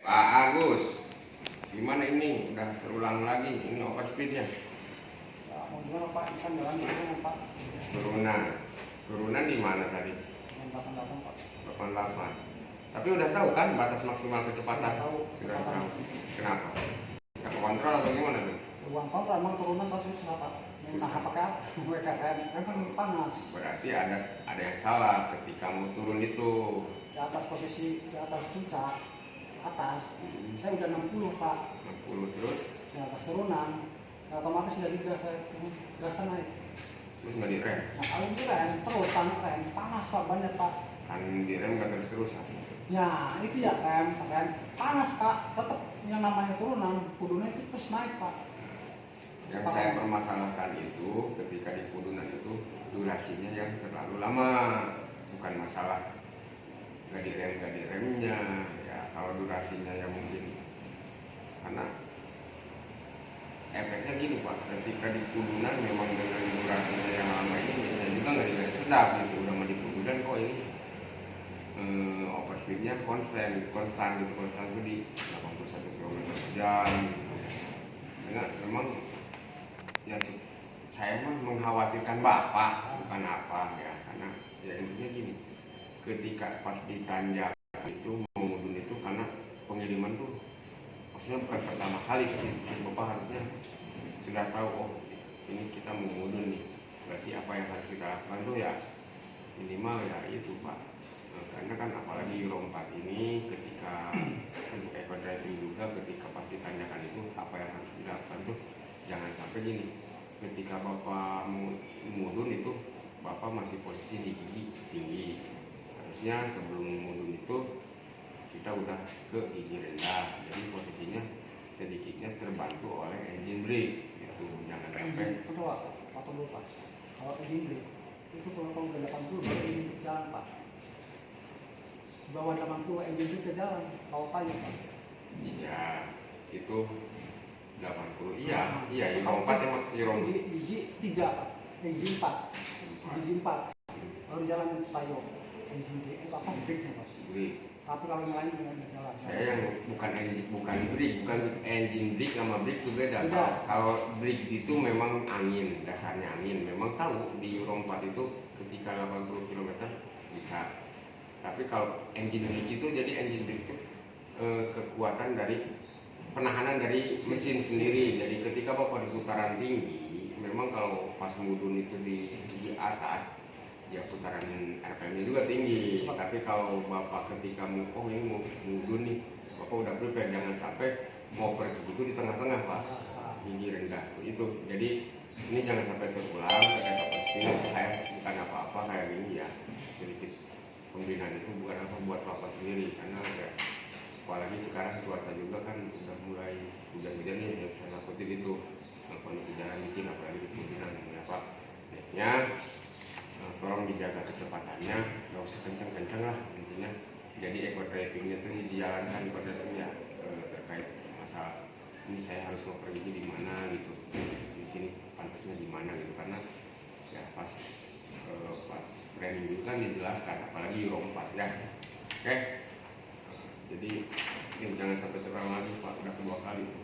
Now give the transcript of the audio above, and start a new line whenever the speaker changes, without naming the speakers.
Pak Agus, gimana ini? Udah terulang lagi, ini overspeednya.
Ya, mau gimana Pak? Kan jalan dulu Pak.
Turunan di mana tadi?
Yang 88 Pak.
88. Tapi udah tahu kan batas maksimal kecepatan?
Sudah tahu.
Kenapa? Nggak kontrol atau gimana tuh?
Uang kontra emang turunan susah Pak. Nah, apakah WKM kan panas.
Berarti ada yang salah ketika mau turun itu.
Di atas posisi di atas puncak atas saya udah 60 Pak.
60 terus?
Ya pas turunan ya, otomatis dari gas saya gas kan naik.
Terus nggak direm?
Nah kalau direm terus tanpa rem panas Pak, banyak Pak.
Kan direm nggak terus-terusan.
Ya itu ya rem panas Pak, tetap yang namanya turunan kudunya itu terus naik Pak.
Yang saya permasalahkan itu ketika di kudunan itu durasinya yang terlalu lama, bukan masalah nggak diremnya ya. Kalau durasinya yang mungkin karena efeknya gini Pak, ketika di kudunan memang dengan durasinya yang lama ini saya juga nggak sedap gitu. Udah mau di kudunan kok ini overspeednya konstan itu di 81 km per jam gitu. Karena memang ya saya mah mengkhawatirkan Bapak bukan apa ya, karena ya intinya gini, ketika pas di tanjakan itu mau mudun itu karena pengiriman tuh maksudnya bukan pertama kali ke situ. Bapak harusnya sudah tahu, oh ini kita mau mudun nih, berarti apa yang harus kita lakukan tuh ya minimal ya itu Pak. Karena kan apalagi Euro 4 ini ketika untuk eco driving juga, ketika pas ditanyakan itu apa yang harus dilakukan tuh jangan sampai gini, ketika Bapak mau mudun itu Bapak masih posisi di gigi tinggi. Harusnya sebelum mudun itu kita udah ke gigi rendah, jadi posisinya sedikitnya terbantu oleh engine brake gitu. Jangan sampai
Atau dulu Pak, kalau engine brake itu kalau udah 80 baru ini jalan Pak. Di bawah 80 engine brake ke jalan, kalau tayang Pak.
Iya, itu 80. Iya, Euro 4 emang Euro
itu di gigi 3 Pak, engine 4. Gigi 4 baru jalan ke tayo. Engine brake apa brake-nya Pak?
brake.
Tapi kalau yang lain nggak jalan.
Saya yang bukan engine brake sama brake itu beda.
Beda.
Kalau brake itu memang angin, dasarnya angin. Memang tahu di Euro 4 itu ketika 80 km bisa. Tapi kalau engine brake itu, jadi engine brake itu kekuatan dari penahanan dari mesin sendiri. Jadi ketika Bapak di putaran tinggi, memang kalau pas mudun itu di atas, ya putaran RPM-nya juga tinggi. Tapi kalau Bapak ketika mau ini mau mudun nih, Bapak udah prepare, jangan sampai mau pergi itu di tengah-tengah Pak, gigi rendah itu. Jadi ini jangan sampai terulang. Ketika pasti saya bukan apa-apa kayak gini ya, sedikit pembinaan itu bukan apa buat Bapak sendiri, karena ya, apalagi sekarang cuaca juga kan udah mulai hujan-hujan nih, yang saya takutin itu kondisi jalan licin apalagi di pimpinan ya Pak. Baiknya tolong dijaga kecepatannya, nggak usah kenceng-kenceng lah intinya. Jadi eco drivingnya itu dijalankan pada ya terkait masalah ini saya harus mau pergi di mana gitu, di sini pantasnya di mana gitu, karena ya pas training dulu kan dijelaskan apalagi Euro 4 ya. Oke. Jadi ini jangan sampai terulang lagi Pak, udah kedua kali tuh.